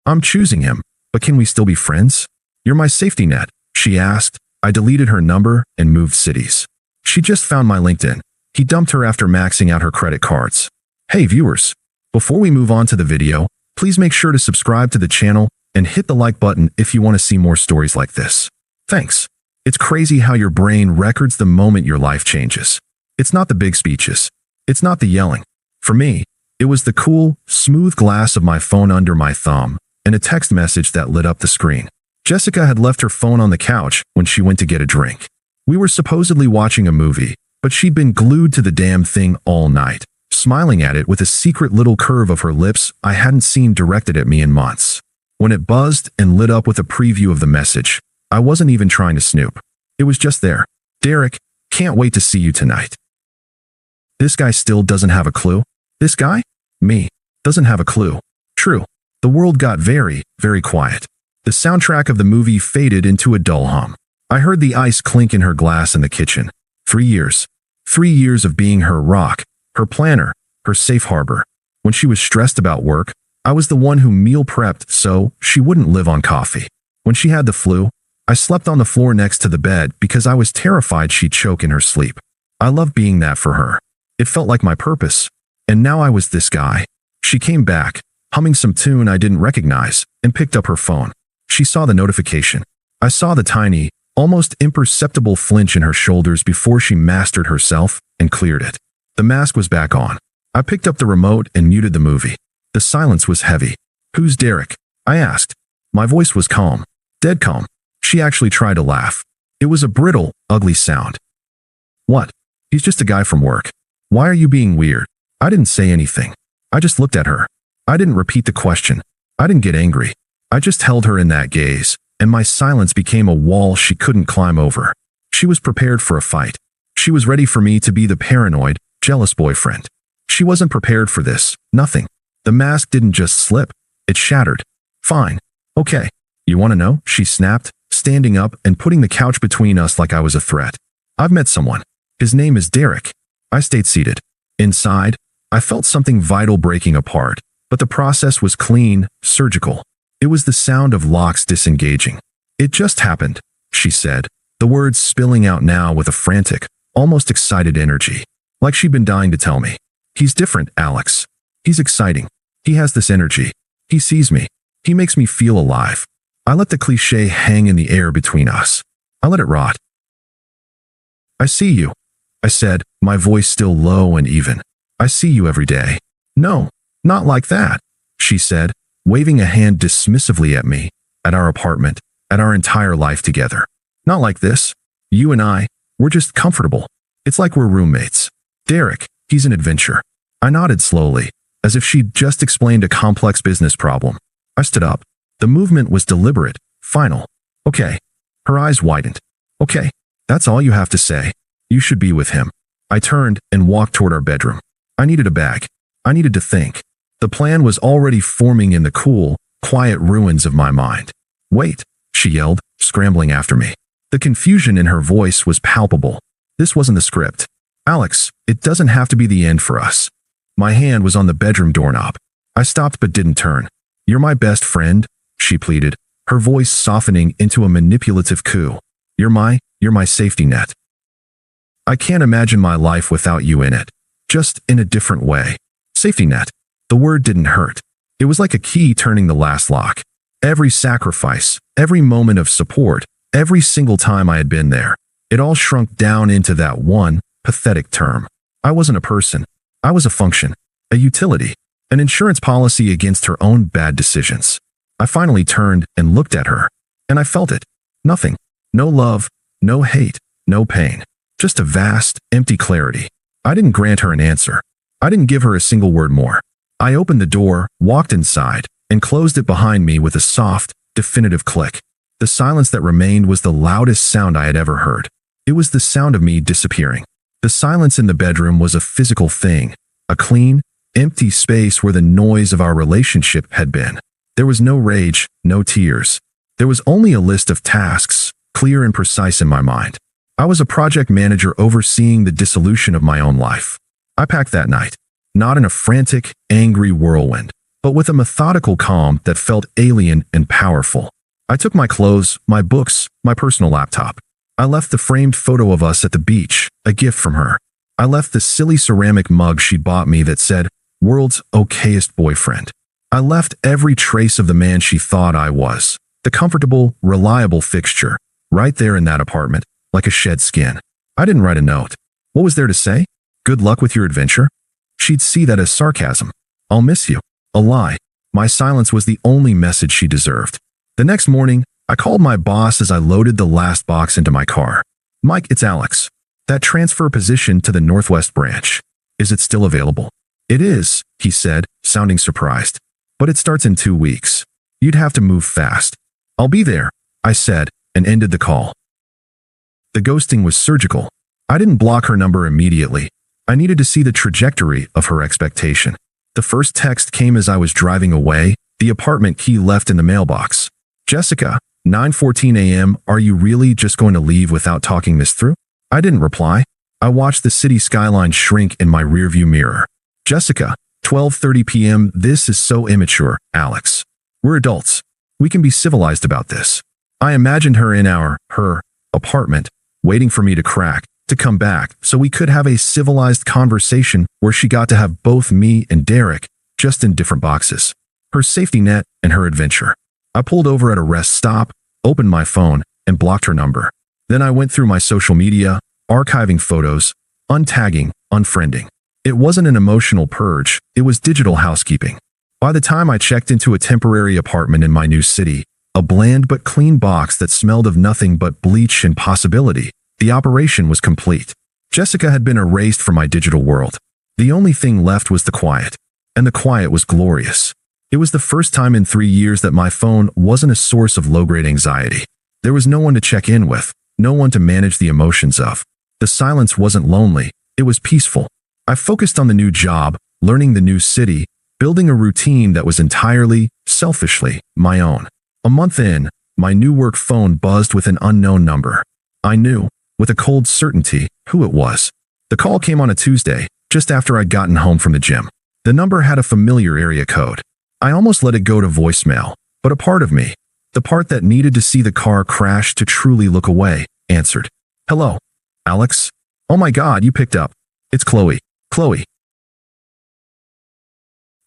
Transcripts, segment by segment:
I'm choosing him, but can we still be friends? You're my safety net, she asked. I deleted her number and moved cities. She just found my LinkedIn. He dumped her after maxing out her credit cards. Hey viewers, before we move on to the video, please make sure to subscribe to the channel and hit the like button if you want to see more stories like this. Thanks. It's crazy how your brain records the moment your life changes. It's not the big speeches. It's not the yelling. For me, it was the cool, smooth glass of my phone under my thumb and a text message that lit up the screen. Jessica had left her phone on the couch when she went to get a drink. We were supposedly watching a movie, but she'd been glued to the damn thing all night, smiling at it with a secret little curve of her lips I hadn't seen directed at me in months. When it buzzed and lit up with a preview of the message, I wasn't even trying to snoop. It was just there. Derek, can't wait to see you tonight. This guy still doesn't have a clue? This guy? Me. Doesn't have a clue. True. The world got very, very quiet. The soundtrack of the movie faded into a dull hum. I heard the ice clink in her glass in the kitchen. 3 years. 3 years of being her rock, her planner, her safe harbor. When she was stressed about work, I was the one who meal prepped so she wouldn't live on coffee. When she had the flu, I slept on the floor next to the bed because I was terrified she'd choke in her sleep. I loved being that for her. It felt like my purpose. And now I was this guy. She came back, humming some tune I didn't recognize, and picked up her phone. She saw the notification. I saw the tiny, almost imperceptible flinch in her shoulders before she mastered herself and cleared it. The mask was back on. I picked up the remote and muted the movie. The silence was heavy. Who's Derek? I asked. My voice was calm. Dead calm. She actually tried to laugh. It was a brittle, ugly sound. What? He's just a guy from work. Why are you being weird? I didn't say anything. I just looked at her. I didn't repeat the question. I didn't get angry. I just held her in that gaze, and my silence became a wall she couldn't climb over. She was prepared for a fight. She was ready for me to be the paranoid, jealous boyfriend. She wasn't prepared for this. Nothing. The mask didn't just slip. It shattered. Fine. Okay. You want to know? She snapped, standing up and putting the couch between us like I was a threat. I've met someone. His name is Derek. I stayed seated. Inside, I felt something vital breaking apart, but the process was clean, surgical. It was the sound of locks disengaging. It just happened, she said, the words spilling out now with a frantic, almost excited energy. Like she'd been dying to tell me. He's different, Alex. He's exciting. He has this energy. He sees me. He makes me feel alive. I let the cliché hang in the air between us. I let it rot. I see you, I said, my voice still low and even. I see you every day. No, not like that, she said, waving a hand dismissively at me, at our apartment, at our entire life together. Not like this. You and I, we're just comfortable. It's like we're roommates. Derek, he's an adventure. I nodded slowly, as if she'd just explained a complex business problem. I stood up. The movement was deliberate, final. Okay. Her eyes widened. Okay, that's all you have to say. You should be with him. I turned and walked toward our bedroom. I needed a bag. I needed to think. The plan was already forming in the cool, quiet ruins of my mind. Wait, she yelled, scrambling after me. The confusion in her voice was palpable. This wasn't the script. Alex, it doesn't have to be the end for us. My hand was on the bedroom doorknob. I stopped but didn't turn. You're my best friend, she pleaded, her voice softening into a manipulative coo. You're my safety net. I can't imagine my life without you in it. Just in a different way. Safety net. The word didn't hurt. It was like a key turning the last lock. Every sacrifice, every moment of support, every single time I had been there, it all shrunk down into that one pathetic term. I wasn't a person. I was a function, a utility, an insurance policy against her own bad decisions. I finally turned and looked at her, and I felt it. Nothing. No love, no hate, no pain. Just a vast, empty clarity. I didn't grant her an answer. I didn't give her a single word more. I opened the door, walked inside, and closed it behind me with a soft, definitive click. The silence that remained was the loudest sound I had ever heard. It was the sound of me disappearing. The silence in the bedroom was a physical thing, a clean, empty space where the noise of our relationship had been. There was no rage, no tears. There was only a list of tasks, clear and precise in my mind. I was a project manager overseeing the dissolution of my own life. I packed that night, not in a frantic, angry whirlwind, but but with a methodical calm that felt alien and powerful. I took my clothes, my books, my personal laptop. I left the framed photo of us at the beach, a gift from her. I left the silly ceramic mug she'd bought me that said, "World's okayest boyfriend." I left every trace of the man she thought I was, the comfortable, reliable fixture, right there in that apartment, like a shed skin. I didn't write a note. What was there to say? Good luck with your adventure? She'd see that as sarcasm. I'll miss you. A lie. My silence was the only message she deserved. The next morning, I called my boss as I loaded the last box into my car. "Mike, it's Alex. That transfer position to the Northwest branch. Is it still available?" "It is," he said, sounding surprised. "But it starts in 2 weeks. You'd have to move fast." "I'll be there," I said, and ended the call. The ghosting was surgical. I didn't block her number immediately. I needed to see the trajectory of her expectation. The first text came as I was driving away, the apartment key left in the mailbox. "Jessica, 9:14 a.m. Are you really just going to leave without talking this through?" I didn't reply. I watched the city skyline shrink in my rearview mirror. "Jessica, 12:30 p.m. This is so immature, Alex. We're adults. We can be civilized about this." I imagined her in her apartment, waiting for me to crack, to come back, so we could have a civilized conversation where she got to have both me and Derek, just in different boxes. Her safety net and her adventure. I pulled over at a rest stop, opened my phone, and blocked her number. Then I went through my social media, archiving photos, untagging, unfriending. It wasn't an emotional purge, it was digital housekeeping. By the time I checked into a temporary apartment in my new city, a bland but clean box that smelled of nothing but bleach and possibility, the operation was complete. Jessica had been erased from my digital world. The only thing left was the quiet. And the quiet was glorious. It was the first time in 3 years that my phone wasn't a source of low-grade anxiety. There was no one to check in with, no one to manage the emotions of. The silence wasn't lonely, it was peaceful. I focused on the new job, learning the new city, building a routine that was entirely, selfishly, my own. A month in, my new work phone buzzed with an unknown number. I knew, with a cold certainty, who it was. The call came on a Tuesday, just after I'd gotten home from the gym. The number had a familiar area code. I almost let it go to voicemail, but a part of me, the part that needed to see the car crash to truly look away, answered. "Hello, Alex? Oh my God, you picked up. It's Chloe. Chloe."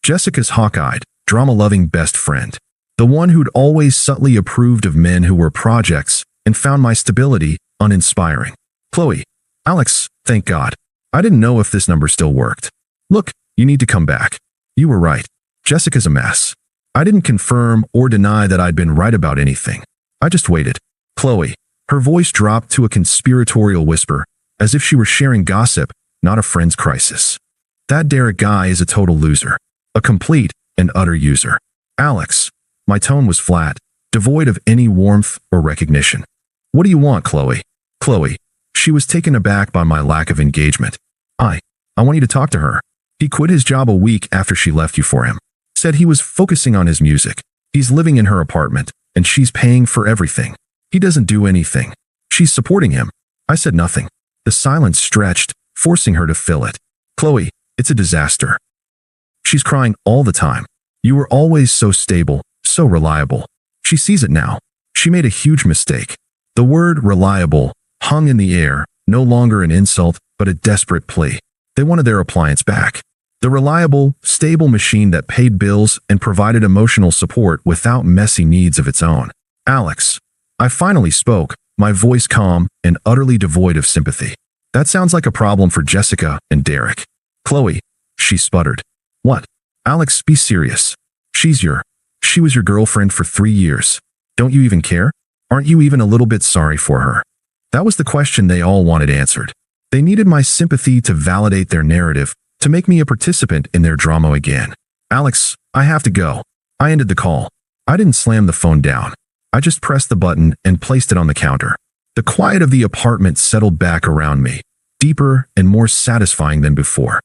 Jessica's hawk-eyed, drama-loving best friend. The one who'd always subtly approved of men who were projects and found my stability uninspiring. "Chloe. Alex, thank God. I didn't know if this number still worked. Look, you need to come back. You were right. Jessica's a mess." I didn't confirm or deny that I'd been right about anything. I just waited. "Chloe." Her voice dropped to a conspiratorial whisper, as if she were sharing gossip, not a friend's crisis. "That Derek guy is a total loser. A complete and utter user." "Alex." My tone was flat, devoid of any warmth or recognition. "What do you want, Chloe?" "Chloe." She was taken aback by my lack of engagement. I want you to talk to her. He quit his job a week after she left you for him. Said he was focusing on his music. He's living in her apartment, and she's paying for everything. He doesn't do anything. She's supporting him. I said nothing. The silence stretched, forcing her to fill it. "Chloe, it's a disaster. She's crying all the time. You were always so stable, so reliable. She sees it now. She made a huge mistake." The word reliable hung in the air, no longer an insult, but a desperate plea. They wanted their appliance back. The reliable, stable machine that paid bills and provided emotional support without messy needs of its own. "Alex." I finally spoke, my voice calm and utterly devoid of sympathy. "That sounds like a problem for Jessica and Derek." "Chloe." She sputtered. "What?" "Alex, be serious. She was your girlfriend for 3 years. Don't you even care? Aren't you even a little bit sorry for her?" That was the question they all wanted answered. They needed my sympathy to validate their narrative, to make me a participant in their drama again. "Alex, I have to go." I ended the call. I didn't slam the phone down. I just pressed the button and placed it on the counter. The quiet of the apartment settled back around me, deeper and more satisfying than before.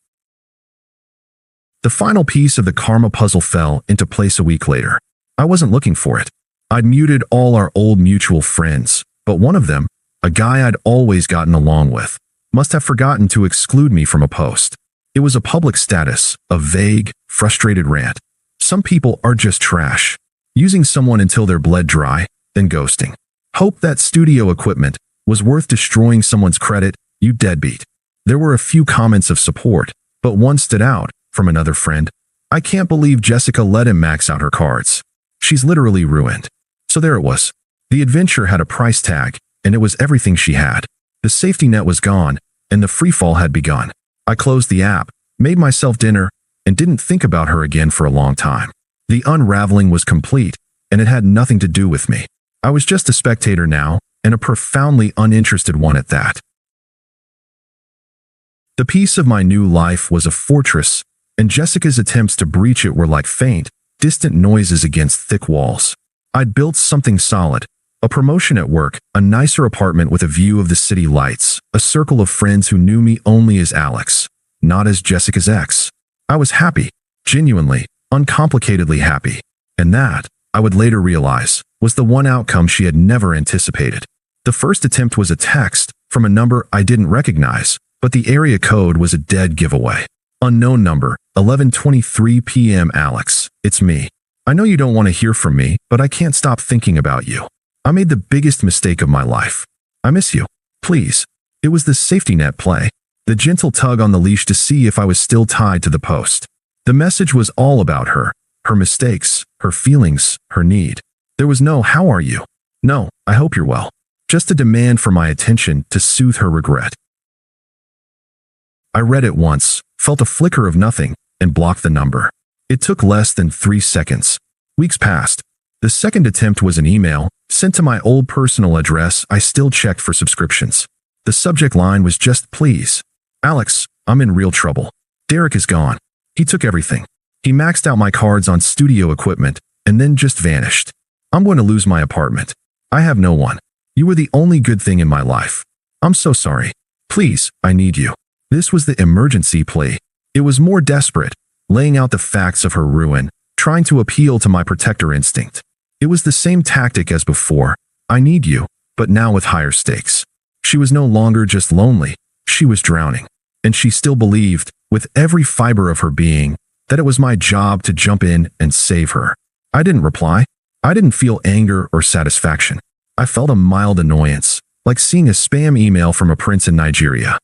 The final piece of the karma puzzle fell into place a week later. I wasn't looking for it. I'd muted all our old mutual friends, but one of them, a guy I'd always gotten along with, must have forgotten to exclude me from a post. It was a public status, a vague, frustrated rant. Some people are just trash. Using someone until they're bled dry, then ghosting. Hope that studio equipment was worth destroying someone's credit, you deadbeat. There were a few comments of support, but one stood out from another friend. I can't believe Jessica let him max out her cards. She's literally ruined. So there it was. The adventure had a price tag, and it was everything she had. The safety net was gone, and the freefall had begun. I closed the app, made myself dinner, and didn't think about her again for a long time. The unraveling was complete, and it had nothing to do with me. I was just a spectator now, and a profoundly uninterested one at that. The peace of my new life was a fortress, and Jessica's attempts to breach it were like faint, distant noises against thick walls. I'd built something solid, a promotion at work, a nicer apartment with a view of the city lights, a circle of friends who knew me only as Alex, not as Jessica's ex. I was happy, genuinely, uncomplicatedly happy. And that, I would later realize, was the one outcome she had never anticipated. The first attempt was a text from a number I didn't recognize, but the area code was a dead giveaway. Unknown number, 11:23 p.m. Alex, it's me. I know you don't want to hear from me, but I can't stop thinking about you. I made the biggest mistake of my life. I miss you. Please. It was the safety net play, the gentle tug on the leash to see if I was still tied to the post. The message was all about her mistakes, her feelings, her need. There was no "how are you?" No, "I hope you're well." Just a demand for my attention to soothe her regret. I read it once, felt a flicker of nothing, and blocked the number. It took less than 3 seconds. Weeks passed. The second attempt was an email, sent to my old personal address I still checked for subscriptions. The subject line was just "Please. Alex, I'm in real trouble. Derek is gone. He took everything. He maxed out my cards on studio equipment, and then just vanished. I'm going to lose my apartment. I have no one. You were the only good thing in my life. I'm so sorry. Please, I need you." This was the emergency plea. It was more desperate, laying out the facts of her ruin, trying to appeal to my protector instinct. It was the same tactic as before. I need you, but now with higher stakes. She was no longer just lonely. She was drowning. And she still believed, with every fiber of her being, that it was my job to jump in and save her. I didn't reply. I didn't feel anger or satisfaction. I felt a mild annoyance, like seeing a spam email from a prince in Nigeria.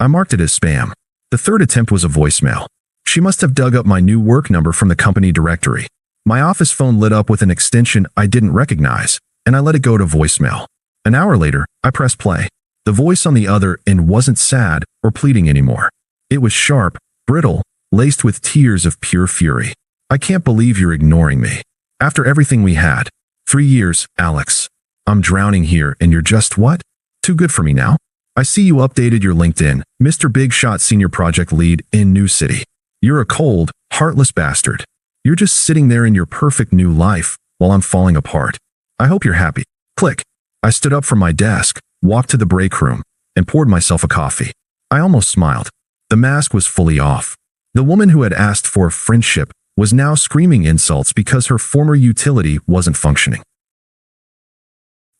I marked it as spam. The third attempt was a voicemail. She must have dug up my new work number from the company directory. My office phone lit up with an extension I didn't recognize, and I let it go to voicemail. An hour later, I pressed play. The voice on the other end wasn't sad or pleading anymore. It was sharp, brittle, laced with tears of pure fury. "I can't believe you're ignoring me. After everything we had. 3 years, Alex. I'm drowning here and you're just what? Too good for me now? I see you updated your LinkedIn, Mr. Big Shot Senior Project Lead in New City. You're a cold, heartless bastard. You're just sitting there in your perfect new life while I'm falling apart. I hope you're happy." Click. I stood up from my desk, walked to the break room, and poured myself a coffee. I almost smiled. The mask was fully off. The woman who had asked for friendship was now screaming insults because her former utility wasn't functioning.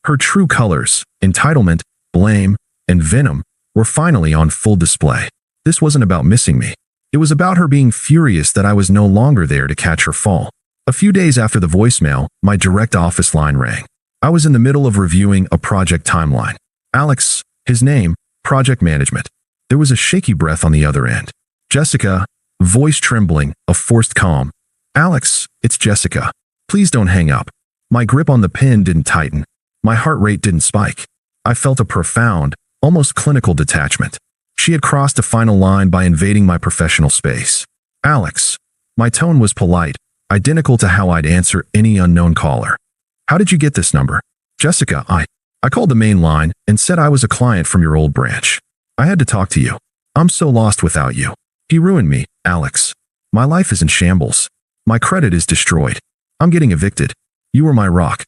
Her true colors, entitlement, blame, and venom, were finally on full display. This wasn't about missing me. It was about her being furious that I was no longer there to catch her fall. A few days after the voicemail, my direct office line rang. I was in the middle of reviewing a project timeline. Alex, his name, project management. There was a shaky breath on the other end. "Jessica," voice trembling, a forced calm. "Alex, it's Jessica. Please don't hang up." My grip on the pen didn't tighten. My heart rate didn't spike. I felt a profound, almost clinical detachment. She had crossed a final line by invading my professional space. "Alex." My tone was polite, identical to how I'd answer any unknown caller. "How did you get this number?" "Jessica, I called the main line and said I was a client from your old branch. I had to talk to you. I'm so lost without you. He ruined me, Alex. My life is in shambles. My credit is destroyed. I'm getting evicted. You were my rock.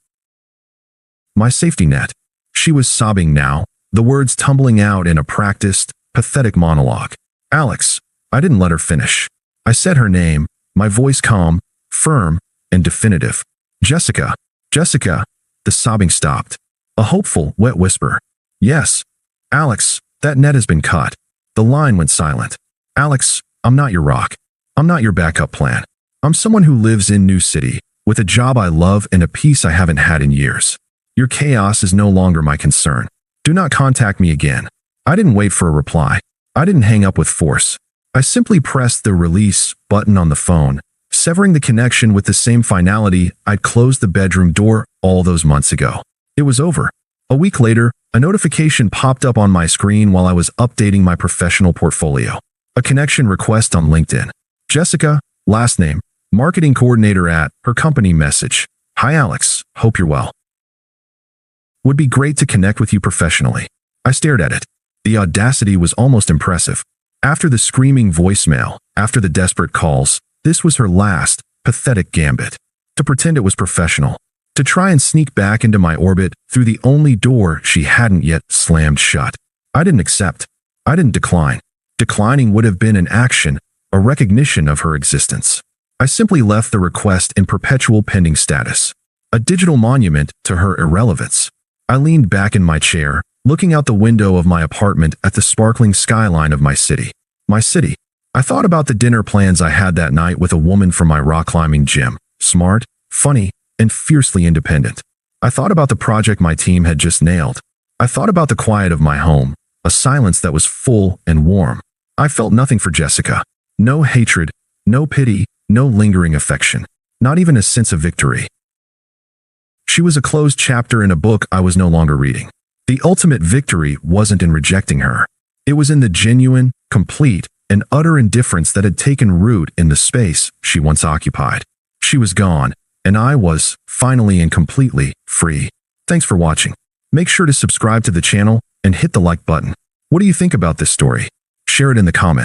My safety net." She was sobbing now, the words tumbling out in a practiced, pathetic monologue. "Alex." I didn't let her finish. I said her name, my voice calm, firm, and definitive. "Jessica. Jessica." The sobbing stopped. A hopeful, wet whisper. "Yes. Alex, that net has been cut." The line went silent. "Alex, I'm not your rock. I'm not your backup plan. I'm someone who lives in New City, with a job I love and a peace I haven't had in years. Your chaos is no longer my concern. Do not contact me again. I didn't wait for a reply. I didn't hang up with force. I simply pressed the release button on the phone, severing the connection with the same finality I'd closed the bedroom door all those months ago. It was over. A week later, a notification popped up on my screen while I was updating my professional portfolio. A connection request on LinkedIn. Jessica, last name, marketing coordinator at her company. Message. Hi Alex, hope you're well. Would be great to connect with you professionally. I stared at it. The audacity was almost impressive. After the screaming voicemail, after the desperate calls, this was her last, pathetic gambit. To pretend it was professional. To try and sneak back into my orbit through the only door she hadn't yet slammed shut. I didn't accept. I didn't decline. Declining would have been an action, a recognition of her existence. I simply left the request in perpetual pending status. A digital monument to her irrelevance. I leaned back in my chair, looking out the window of my apartment at the sparkling skyline of my city. My city. I thought about the dinner plans I had that night with a woman from my rock climbing gym. Smart, funny, and fiercely independent. I thought about the project my team had just nailed. I thought about the quiet of my home, a silence that was full and warm. I felt nothing for Jessica. No hatred, no pity, no lingering affection. Not even a sense of victory. She was a closed chapter in a book I was no longer reading. The ultimate victory wasn't in rejecting her. It was in the genuine, complete, and utter indifference that had taken root in the space she once occupied. She was gone, and I was, finally and completely, free. Thanks for watching. Make sure to subscribe to the channel and hit the like button. What do you think about this story? Share it in the comments.